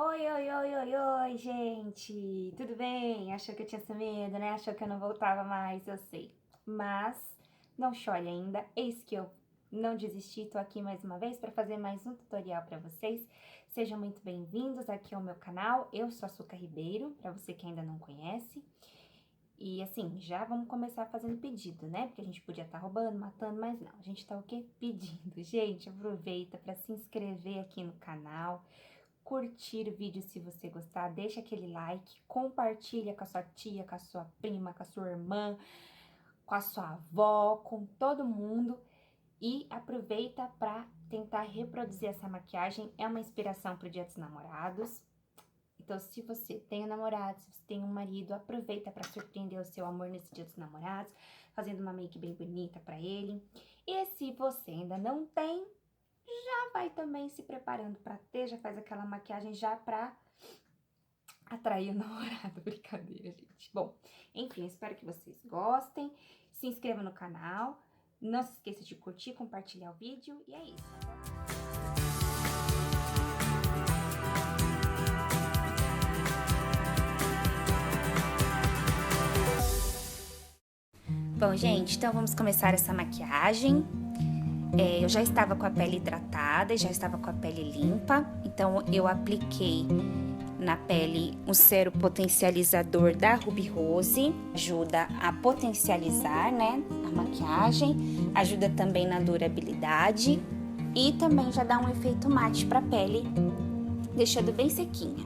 Oi, oi, oi, oi, oi, gente! Tudo bem? Achou que eu tinha sumido, né? Achou que eu não voltava mais, eu sei. Mas não chore ainda, eis que eu não desisti, tô aqui mais uma vez para fazer mais um tutorial para vocês. Sejam muito bem-vindos aqui ao meu canal, eu sou a Suca Ribeiro, para você que ainda não conhece. E assim, já vamos começar fazendo pedido, né? Porque a gente podia estar roubando, matando, mas não, a gente tá o quê? Pedindo. Gente, aproveita para se inscrever aqui no canal, curtir o vídeo se você gostar, deixa aquele like, compartilha com a sua tia, com a sua prima, com a sua irmã, com a sua avó, com todo mundo e aproveita para tentar reproduzir essa maquiagem. É uma inspiração para o Dia dos Namorados. Então, se você tem um namorado, se você tem um marido, aproveita para surpreender o seu amor nesse Dia dos Namorados, fazendo uma make bem bonita para ele. E se você ainda não tem, já vai também se preparando para ter, já faz aquela maquiagem já para atrair o namorado. Brincadeira, gente. Bom, enfim, espero que vocês gostem. Se inscreva no canal. Não se esqueça de curtir, compartilhar o vídeo. E é isso. Bom, gente, então vamos começar essa maquiagem. Eu já estava com a pele hidratada, já estava com a pele limpa, então eu apliquei na pele o cero potencializador da Ruby Rose, ajuda a potencializar, né, a maquiagem, ajuda também na durabilidade e também já dá um efeito mate para a pele, deixando bem sequinha.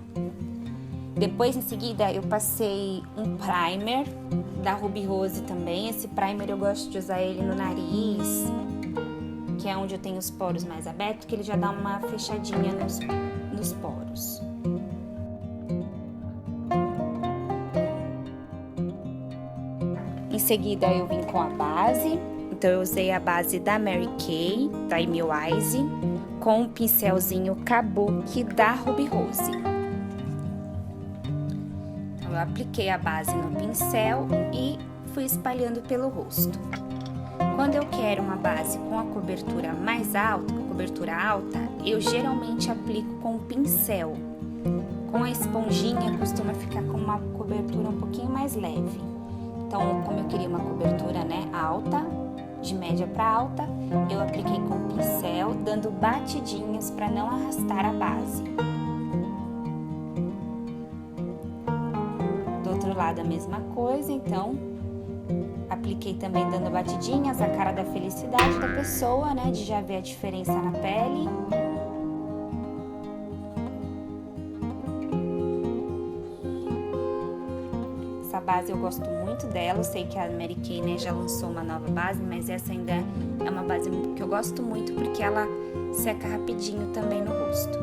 Depois, em seguida, eu passei um primer da Ruby Rose também. Esse primer eu gosto de usar ele no nariz, que é onde eu tenho os poros mais abertos, que ele já dá uma fechadinha nos poros. Em seguida, eu vim com a base. Então, eu usei a base da Mary Kay, da Emil Eyes, com o pincelzinho Kabuki da Ruby Rose. Eu apliquei a base no pincel e fui espalhando pelo rosto. Quando eu quero uma base com a cobertura mais alta, com a cobertura alta, eu geralmente aplico com o pincel. Com a esponjinha costuma ficar com uma cobertura um pouquinho mais leve. Então, como eu queria uma cobertura, né, alta, de média para alta, eu apliquei com o pincel, dando batidinhas para não arrastar a base. Do lado a mesma coisa, então apliquei também dando batidinhas, a cara da felicidade da pessoa, né, de já ver a diferença na pele. Essa base eu gosto muito dela, eu sei que a Mary Kay, né, já lançou uma nova base, mas essa ainda é uma base que eu gosto muito porque ela seca rapidinho também no rosto.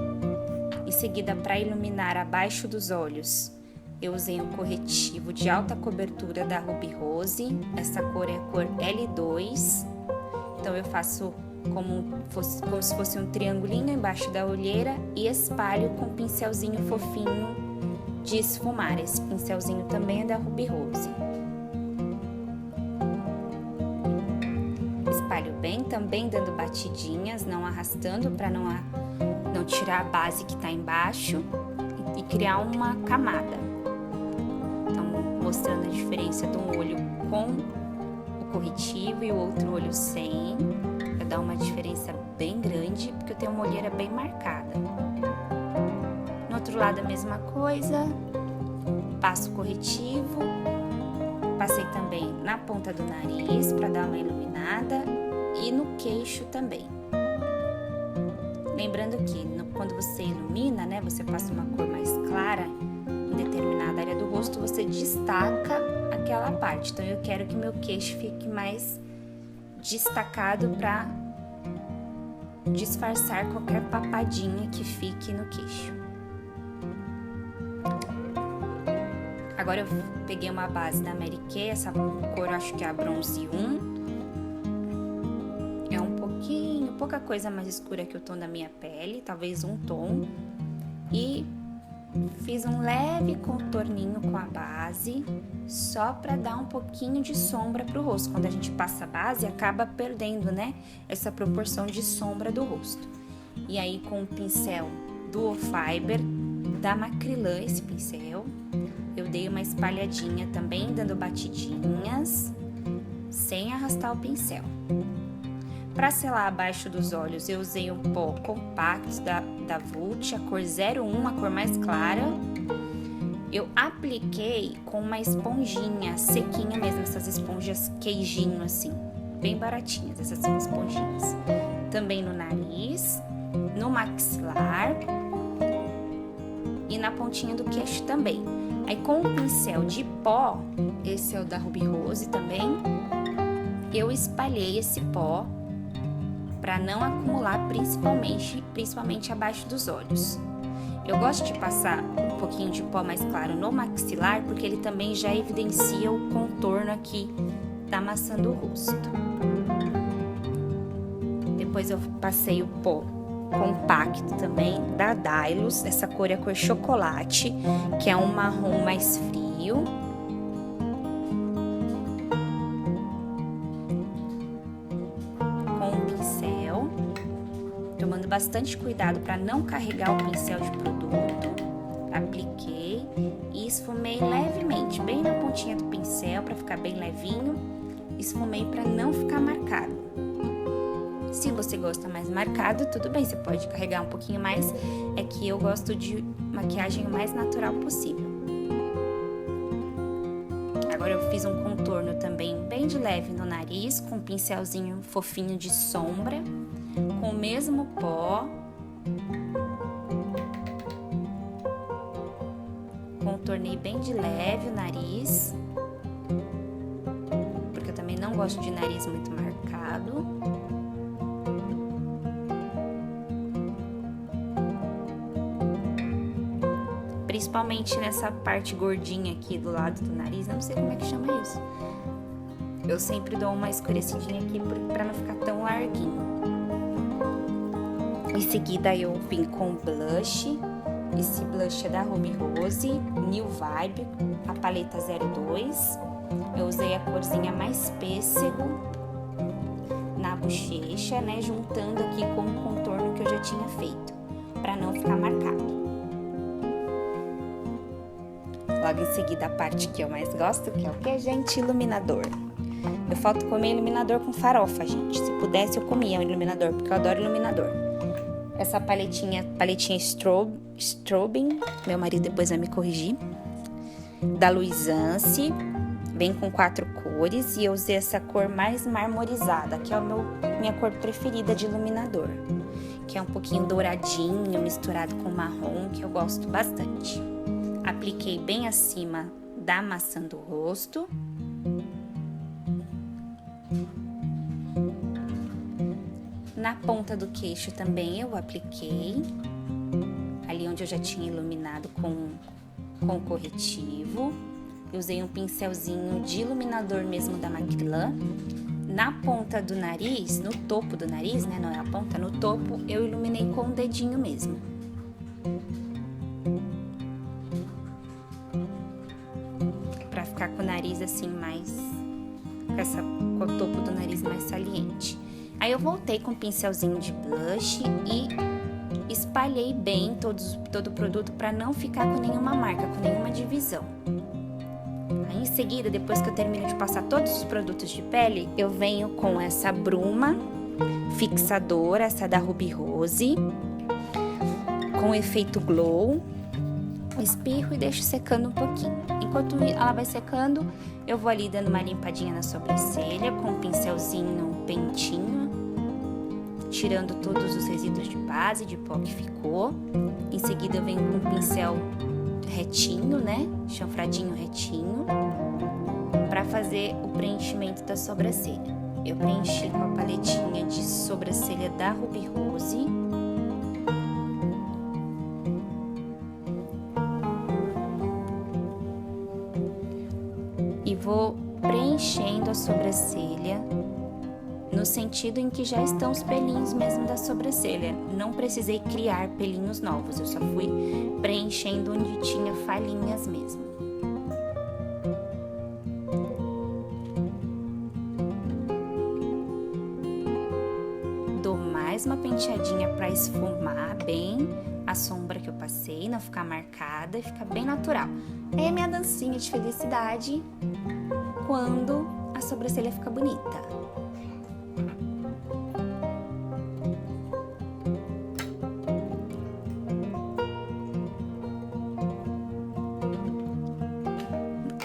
Em seguida, para iluminar abaixo dos olhos, eu usei um corretivo de alta cobertura da Ruby Rose, essa cor é a cor L2, então eu faço como se fosse um triangulinho embaixo da olheira e espalho com um pincelzinho fofinho de esfumar, esse pincelzinho também é da Ruby Rose. Espalho bem, também dando batidinhas, não arrastando para não tirar a base que está embaixo e criar uma camada. Mostrando a diferença de um olho com o corretivo e o outro olho sem, para dar uma diferença bem grande, porque eu tenho uma olheira bem marcada. No outro lado a mesma coisa, passo o corretivo, passei também na ponta do nariz para dar uma iluminada e no queixo também. Lembrando que quando você ilumina, né, você passa uma cor mais clara, determinada área do rosto, você destaca aquela parte. Então, eu quero que meu queixo fique mais destacado para disfarçar qualquer papadinha que fique no queixo. Agora, eu peguei uma base da Mary Kay, essa cor acho que é a Bronze 1. É pouca coisa mais escura que o tom da minha pele, talvez um tom. E fiz um leve contorninho com a base, só para dar um pouquinho de sombra pro rosto. Quando a gente passa a base, acaba perdendo, né, essa proporção de sombra do rosto. E aí, com o pincel Duo Fiber, da Macrylan esse pincel. Eu dei uma espalhadinha também, dando batidinhas, sem arrastar o pincel. Para selar abaixo dos olhos, eu usei um pó compacto da Vult, a cor 01, a cor mais clara. Eu apliquei com uma esponjinha sequinha mesmo, essas esponjas queijinho assim, bem baratinhas essas esponjinhas. Também no nariz, no maxilar e na pontinha do queixo também. Aí com o pincel de pó, esse é o da Ruby Rose também, eu espalhei esse pó para não acumular principalmente abaixo dos olhos. Eu gosto de passar um pouquinho de pó mais claro no maxilar, porque ele também já evidencia o contorno aqui da maçã do rosto. Depois eu passei o pó compacto também da Dylos, essa cor é a cor chocolate, que é um marrom mais frio. Com o pincel, tomando bastante cuidado para não carregar o pincel de produto. Apliquei e esfumei levemente, bem na pontinha do pincel, para ficar bem levinho. Esfumei para não ficar marcado. Se você gosta mais marcado, tudo bem, você pode carregar um pouquinho mais. É que eu gosto de maquiagem o mais natural possível. Agora eu fiz um contorno também bem de leve no nariz, com um pincelzinho fofinho de sombra, com o mesmo pó. Contornei bem de leve o nariz, porque eu também não gosto de nariz muito marcado. Principalmente nessa parte gordinha aqui do lado do nariz, não sei como é que chama isso. Eu sempre dou uma escurecidinha aqui pra não ficar tão larguinho. Em seguida eu vim com blush. Esse blush é da Ruby Rose, New Vibe, a paleta 02. Eu usei a corzinha mais pêssego na bochecha, né, juntando aqui com o contorno que eu já tinha feito, pra não ficar marcado. Logo em seguida a parte que eu mais gosto, que é o que, gente? Iluminador. Eu falto comer iluminador com farofa, gente. Se pudesse eu comia um iluminador, porque eu adoro iluminador. Essa paletinha Strobing, meu marido depois vai me corrigir, da Luisance, vem com 4 cores e eu usei essa cor mais marmorizada, que é a minha cor preferida de iluminador, que é um pouquinho douradinho, misturado com marrom, que eu gosto bastante. Apliquei bem acima da maçã do rosto. Na ponta do queixo também eu apliquei, ali onde eu já tinha iluminado com corretivo. Eu usei um pincelzinho de iluminador mesmo da Macrylan. Na ponta do nariz, no topo do nariz, né, não é a ponta, no topo, eu iluminei com o dedinho mesmo. Pra ficar com o nariz assim mais, com o topo do nariz mais saliente. Aí eu voltei com o pincelzinho de blush e espalhei bem todo o produto para não ficar com nenhuma marca, com nenhuma divisão. Aí em seguida, depois que eu termino de passar todos os produtos de pele, eu venho com essa bruma fixadora, essa da Ruby Rose, com efeito glow. Espirro e deixo secando um pouquinho. Enquanto ela vai secando, eu vou ali dando uma limpadinha na sobrancelha com um pincelzinho pentinho, tirando todos os resíduos de base, de pó que ficou. Em seguida eu venho com um pincel retinho, né, chanfradinho retinho, para fazer o preenchimento da sobrancelha. Eu preenchi com a paletinha de sobrancelha da Ruby Rose. E vou preenchendo a sobrancelha no sentido em que já estão os pelinhos mesmo da sobrancelha. Não precisei criar pelinhos novos, eu só fui preenchendo onde tinha falhinhas mesmo. Dou mais uma penteadinha para esfumar bem a sombra que eu passei, não ficar marcada e ficar bem natural. Aí é minha dancinha de felicidade quando a sobrancelha fica bonita.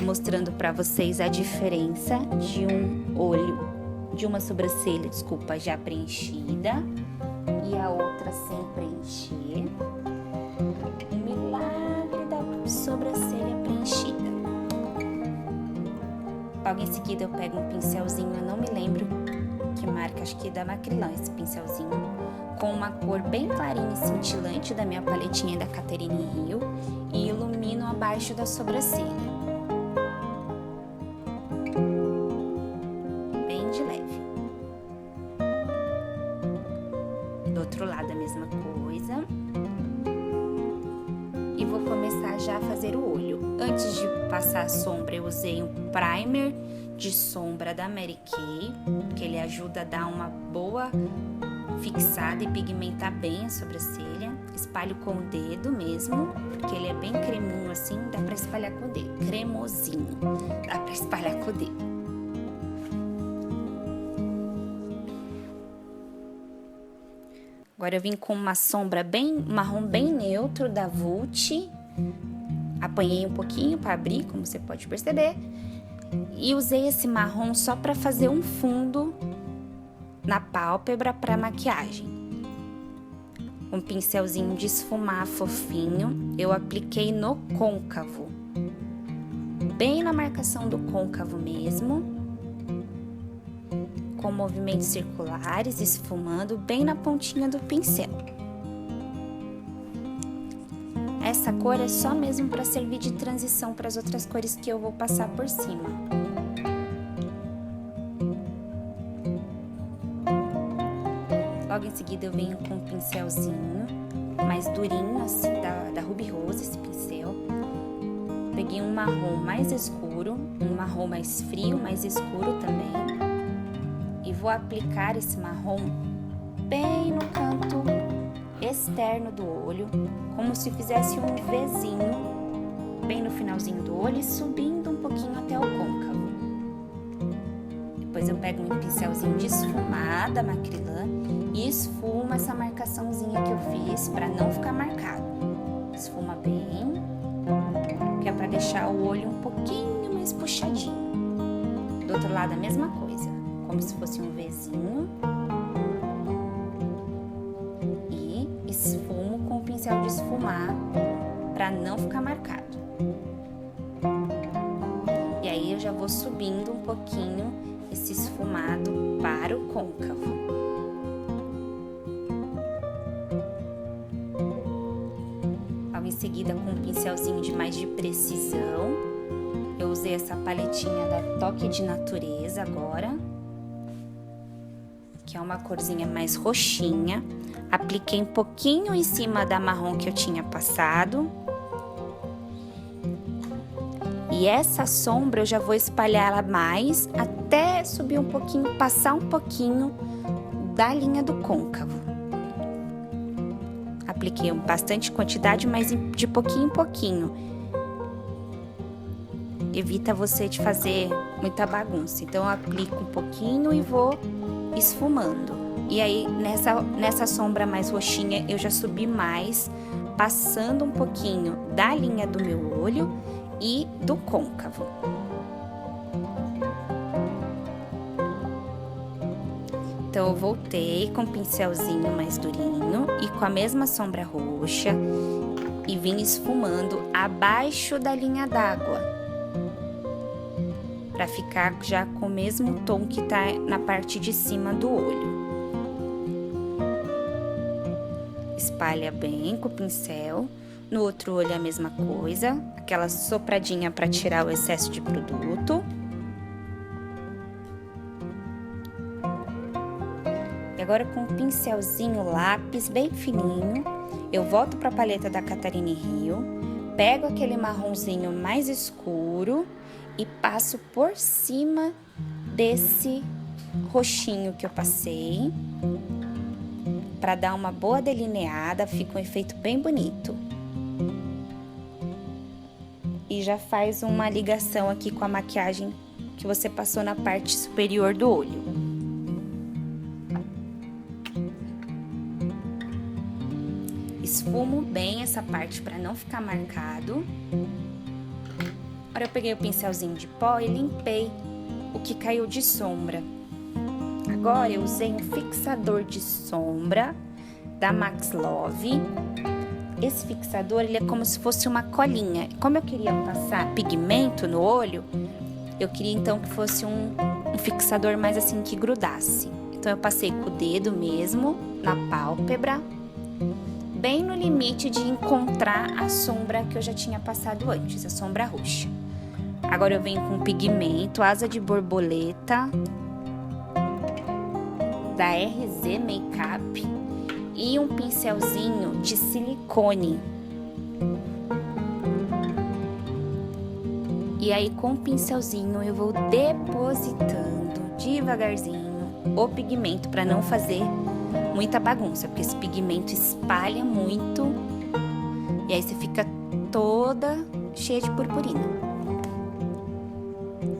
Mostrando para vocês a diferença de um olho, de uma sobrancelha, desculpa, já preenchida e a outra sem preencher. O milagre da sobrancelha preenchida. Logo em seguida eu pego um pincelzinho, eu não me lembro que marca, acho que é da Macrylan esse pincelzinho, com uma cor bem clarinha e cintilante da minha paletinha da Catherine Hill e ilumino abaixo da sobrancelha. Do outro lado a mesma coisa. E vou começar já a fazer o olho. Antes de passar a sombra, eu usei um primer de sombra da Mary Kay, que ele ajuda a dar uma boa fixada e pigmentar bem a sobrancelha. Espalho com o dedo mesmo, porque ele é bem creminho assim, dá pra espalhar com o dedo. Cremosinho, dá pra espalhar com o dedo. Agora eu vim com uma sombra bem marrom, bem neutro da Vult. Apanhei um pouquinho para abrir, como você pode perceber. E usei esse marrom só para fazer um fundo na pálpebra para maquiagem. Um pincelzinho de esfumar fofinho, eu apliquei no côncavo. Bem na marcação do côncavo mesmo. Com movimentos circulares, esfumando bem na pontinha do pincel. Essa cor é só mesmo para servir de transição para as outras cores que eu vou passar por cima. Logo em seguida eu venho com um pincelzinho mais durinho, assim, da Ruby Rose, esse pincel. Peguei um marrom mais escuro, um marrom mais frio, mais escuro também. E vou aplicar esse marrom bem no canto externo do olho, como se fizesse um Vzinho, bem no finalzinho do olho e subindo um pouquinho até o côncavo. Depois eu pego um pincelzinho de esfumar da Macrylan e esfumo essa marcaçãozinha que eu fiz para não ficar marcado. Esfuma bem, que é para deixar o olho um pouquinho mais puxadinho. Do outro lado a mesma coisa. Como se fosse um Vzinho. E esfumo com o pincel de esfumar para não ficar marcado. E aí eu já vou subindo um pouquinho esse esfumado para o côncavo. Logo em seguida, com um pincelzinho mais de precisão, eu usei essa paletinha da Toque de Natureza agora, que é uma corzinha mais roxinha. Apliquei um pouquinho em cima da marrom que eu tinha passado. E essa sombra eu já vou espalhar ela mais até subir um pouquinho, passar um pouquinho da linha do côncavo. Apliquei bastante quantidade, mas de pouquinho em pouquinho. Evita você de fazer muita bagunça. Então eu aplico um pouquinho e vou esfumando. E aí nessa sombra mais roxinha eu já subi mais, passando um pouquinho da linha do meu olho e do côncavo. Então eu voltei com o pincelzinho mais durinho e com a mesma sombra roxa e vim esfumando abaixo da linha d'água, para ficar já com o mesmo tom que tá na parte de cima do olho. Espalha bem com o pincel. No outro olho a mesma coisa, aquela sopradinha para tirar o excesso de produto. E agora com o pincelzinho lápis bem fininho, eu volto para a paleta da Catherine Hill, pego aquele marronzinho mais escuro e passo por cima desse roxinho que eu passei, para dar uma boa delineada, fica um efeito bem bonito. E já faz uma ligação aqui com a maquiagem que você passou na parte superior do olho. Esfumo bem essa parte para não ficar marcado. Agora eu peguei o pincelzinho de pó e limpei o que caiu de sombra. Agora eu usei um fixador de sombra da Max Love. Esse fixador, ele é como se fosse uma colinha. Como eu queria passar pigmento no olho, eu queria então que fosse um fixador mais assim que grudasse. Então eu passei com o dedo mesmo, na pálpebra, bem no limite de encontrar a sombra que eu já tinha passado antes, a sombra roxa. Agora eu venho com pigmento, asa de borboleta, da RZ Makeup, e um pincelzinho de silicone. E aí com o pincelzinho eu vou depositando devagarzinho o pigmento para não fazer muita bagunça, porque esse pigmento espalha muito e aí você fica toda cheia de purpurina.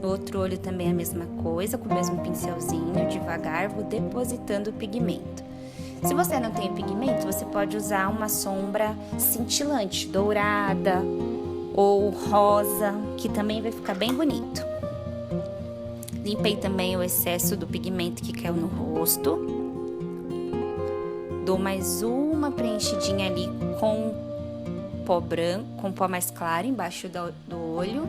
No outro olho também é a mesma coisa, com o mesmo pincelzinho, devagar vou depositando o pigmento. Se você não tem pigmento, você pode usar uma sombra cintilante, dourada ou rosa, que também vai ficar bem bonito. Limpei também o excesso do pigmento que caiu no rosto. Dou mais uma preenchidinha ali com pó branco, com pó mais claro embaixo do olho,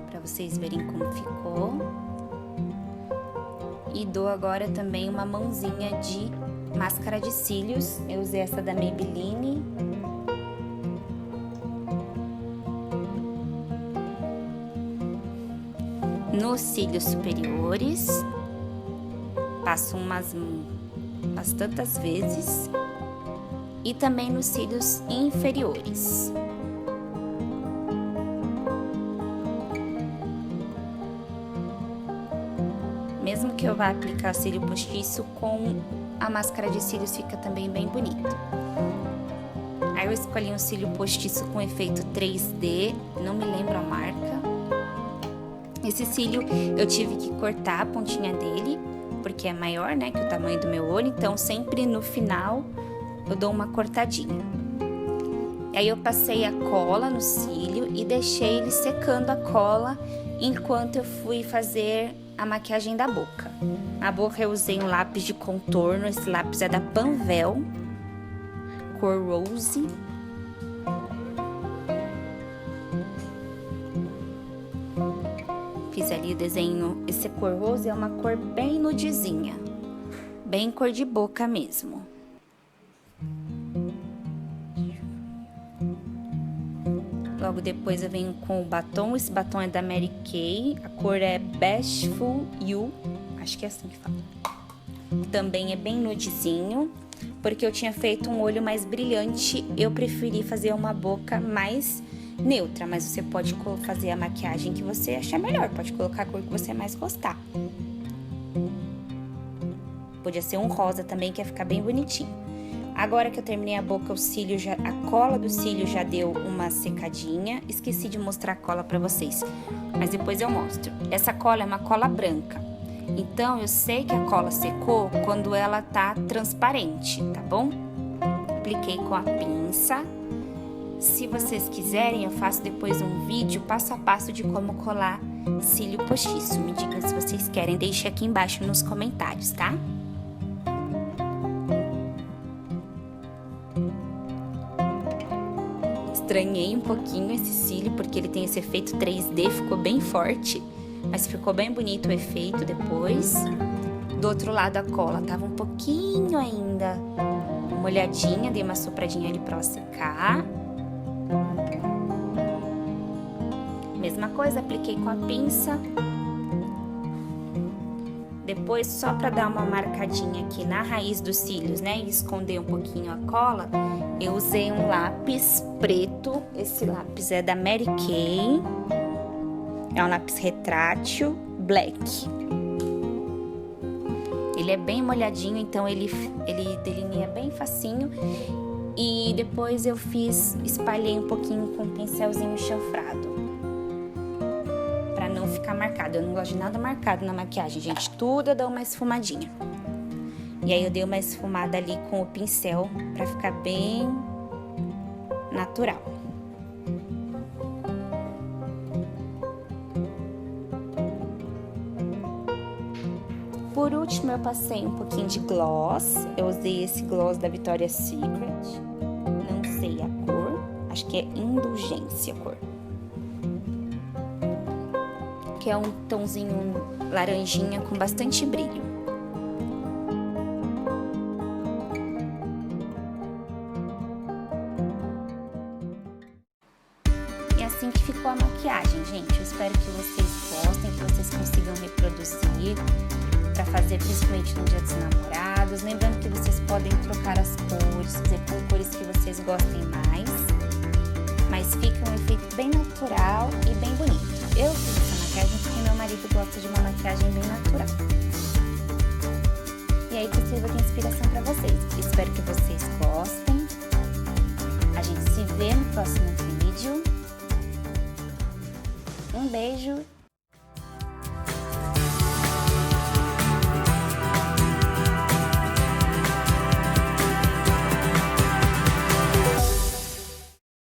para vocês verem como ficou. E dou agora também uma mãozinha de máscara de cílios. Eu usei essa da Maybelline. Nos cílios superiores. Passo umas tantas vezes. E também nos cílios inferiores. Mesmo que eu vá aplicar cílio postiço, com a máscara de cílios fica também bem bonito. Aí eu escolhi um cílio postiço com efeito 3D, não me lembro a marca. Esse cílio eu tive que cortar a pontinha dele, porque é maior, né, que o tamanho do meu olho, então sempre no final eu dou uma cortadinha. Aí eu passei a cola no cílio e deixei ele secando a cola enquanto eu fui fazer a maquiagem da boca. Na boca eu usei um lápis de contorno, esse lápis é da Panvel, cor Rose. Fiz ali o desenho, esse cor Rose é uma cor bem nudezinha, bem cor de boca mesmo. Logo depois eu venho com o batom, esse batom é da Mary Kay, a cor é Bashful You, acho que é assim que fala. Também é bem nudezinho, porque eu tinha feito um olho mais brilhante, eu preferi fazer uma boca mais neutra, mas você pode fazer a maquiagem que você achar melhor, pode colocar a cor que você mais gostar. Podia ser um rosa também, que ia ficar bem bonitinho. Agora que eu terminei a boca, a cola do cílio já deu uma secadinha. Esqueci de mostrar a cola pra vocês, mas depois eu mostro. Essa cola é uma cola branca, então eu sei que a cola secou quando ela tá transparente, tá bom? Apliquei com a pinça. Se vocês quiserem, eu faço depois um vídeo passo a passo de como colar cílio postiço. Me digam se vocês querem, deixe aqui embaixo nos comentários, tá? Estranhei um pouquinho esse cílio, porque ele tem esse efeito 3D, ficou bem forte, mas ficou bem bonito o efeito depois. Do outro lado a cola tava um pouquinho ainda molhadinha, dei uma sopradinha ali pra ela secar. Mesma coisa, apliquei com a pinça. Depois, só pra dar uma marcadinha aqui na raiz dos cílios, né, e esconder um pouquinho a cola, eu usei um lápis preto. Esse lápis é da Mary Kay. É um lápis retrátil black. Ele é bem molhadinho, então ele delinea bem facinho. E depois eu espalhei um pouquinho com um pincelzinho chanfrado, pra não ficar marcado. Eu não gosto de nada marcado na maquiagem, gente. Tudo eu dou uma esfumadinha. E aí eu dei uma esfumada ali com o pincel pra ficar bem natural. Por último, eu passei um pouquinho de gloss. Eu usei esse gloss da Victoria's Secret. Não sei a cor. Acho que é Indulgência a cor. Que é um tomzinho laranjinha com bastante brilho. E assim que ficou a maquiagem, gente. Eu espero que vocês gostem, que vocês consigam reproduzir para fazer principalmente no Dia dos Namorados. Lembrando que vocês podem trocar as cores, fazer com cores que vocês gostem mais. Mas fica um efeito bem natural e bem bonito. Eu fiz essa maquiagem porque meu marido gosta de uma maquiagem bem natural. E aí que sirva de inspiração para vocês. Espero que vocês gostem. A gente se vê no próximo vídeo. Um beijo